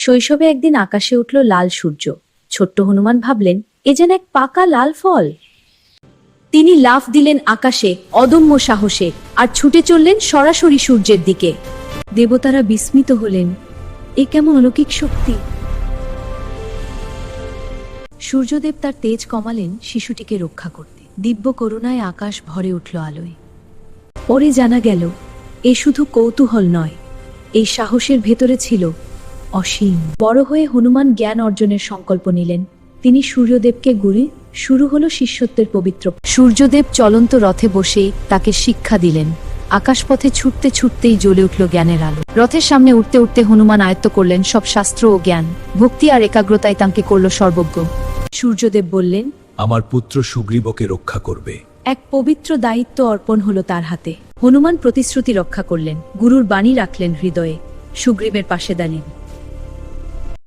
শৈশবে একদিন আকাশে উঠল লাল সূর্য। ছোট্ট হনুমান ভাবলেন, এ যেন এক পাকা লাল ফল। তিনি লাফ দিলেন আকাশে অদম্য সাহসে, আর ছুটে চললেন সরাসরি সূর্যের দিকে। দেবতারা বিস্মিত হলেন, এ কেমন অলৌকিক শক্তি! সূর্যদেব তার তেজ কমালেন শিশুটিকে রক্ষা করতে। দিব্য করুণায় আকাশ ভরে উঠল আলোয়। পরে জানা গেল, এ শুধু কৌতূহল নয়, এই সাহসের ভেতরে ছিল অসীম। বড় হয়ে হনুমান জ্ঞান অর্জনের সংকল্প নিলেন। তিনি সূর্যদেবকে গুরু শুরু হলো শিষ্যত্বের পবিত্র। সূর্যদেব চলন্ত রথে বসেই তাকে শিক্ষা দিলেন। আকাশপথে ছুটতে ছুটতেই জ্বলে উঠল জ্ঞানের আলো। রথের সামনে উঠতে উঠতে হনুমান আয়ত্ত করলেন সব শাস্ত্র ও জ্ঞান। ভক্তি আর একাগ্রতায় তাঁকে করল সর্বজ্ঞ। সূর্যদেব বললেন, আমার পুত্র সুগ্রীবকে রক্ষা করবে। এক পবিত্র দায়িত্ব অর্পণ হলো তার হাতে। হনুমান প্রতিশ্রুতি রক্ষা করলেন, গুরুর বাণী রাখলেন হৃদয়ে, সুগ্রীবের পাশে দাঁড়িয়ে